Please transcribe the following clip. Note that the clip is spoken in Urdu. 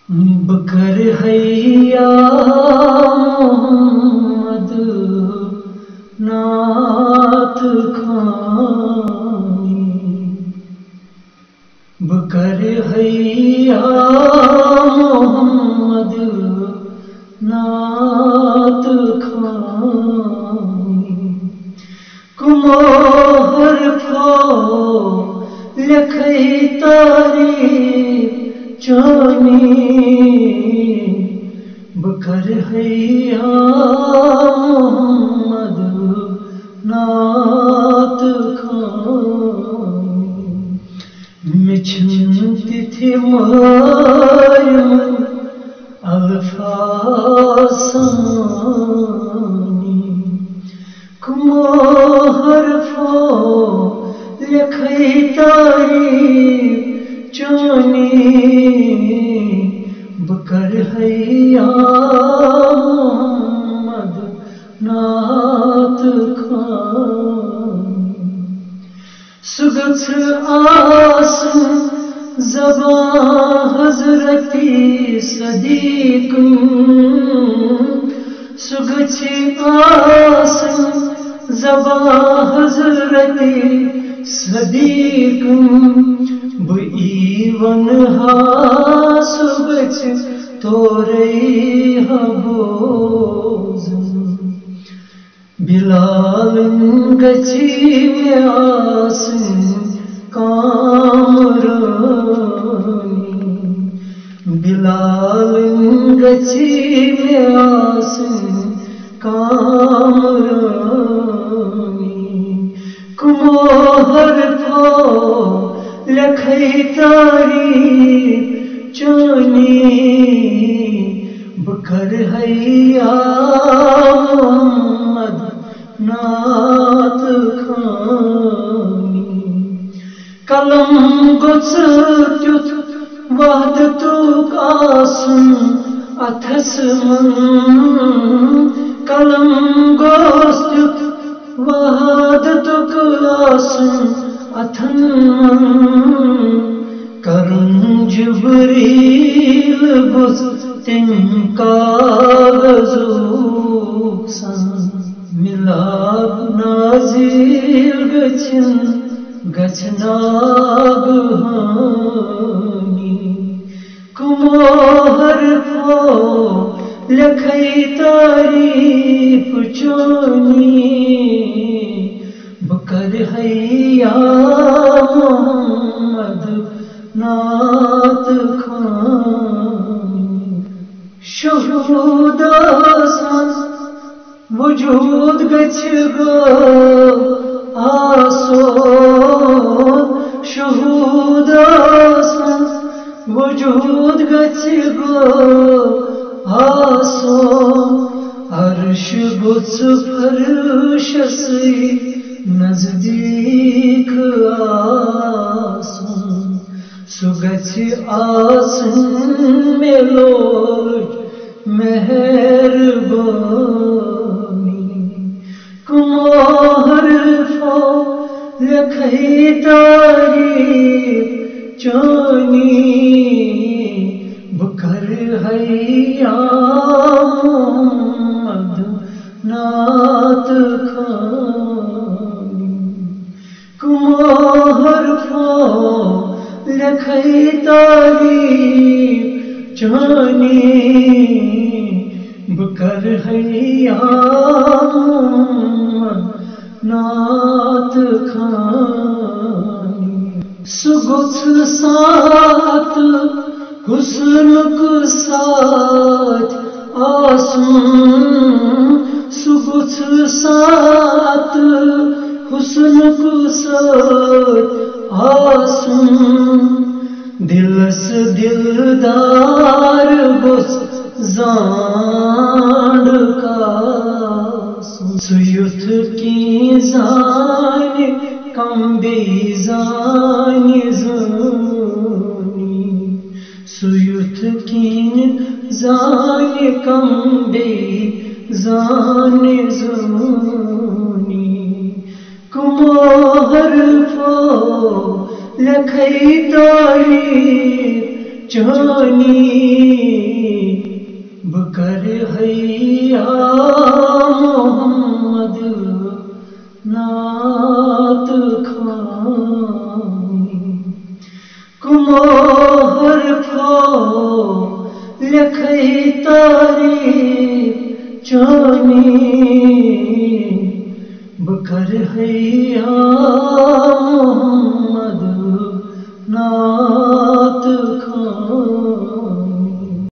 بکر حیا محمد نعت خوانی بکر حیا محمد نعت خوانی کموہر پھو لکھئی تاریخ چانی بکر حیا محمد نعت خوانی مچھنتی تھی مریم الفاظ ثانی کموہر پھو لکھئی تاریخ چانی بکر حیا محمد نعت خوانی سگچھ آسن زباں حضرتی صدیق سگچھ آسن زباں حضرتی صدیق بئیونہا سگچھ توری حبوز بلال گچھی میاسن کامرانی بلال گچھی میاسن کامرانی کموہر پھو لکھئی تاریخ چانی بکر حیا محمد نعت خوانی کلم گوژھ تیُتھ وحدتُک آسُن اتھس من کلم گوژھ تیُتھ وحدتُک آسُن اتھن من کرن جبریل بُز تم کاغذُک سن ملاپ نازل گچھن گچھناگہانی کموہر پھو لکھئی تاریخ چانی بکر حیا محمد نعت خوانی شہود آسان وجود گچھ گو آسود شہود آسان وجود گچھ گو آسود عرش گچھ فرشسی نزدیک آسن سگچھ آسن ملوٹ مہربانی کموہر پھو لکھئی تاریخ چانی بکر حیا محمد نعت خوانی کموہر پھو لکھئی تاریخ چانی بکر حیا محمد نعت خوانی سگچھ ساتھ حسنک ساتھ آسن سگچھ ساتھ حسنک ساتھ آسن دلس دلدار گوژھ زانڈ کاسن سیُتھ کی زانہِ کم بیٚیہِ زانہِ زٲنی سیُتھ کِنۍ زانہِ کم بیٚیہِ زانہِ زٲنی کموہر پھو لکھئی تاریخ چانی بکر حیا محمد نعت خوانی کموہر پھو لکھئی تاریخ چانی بکر حیا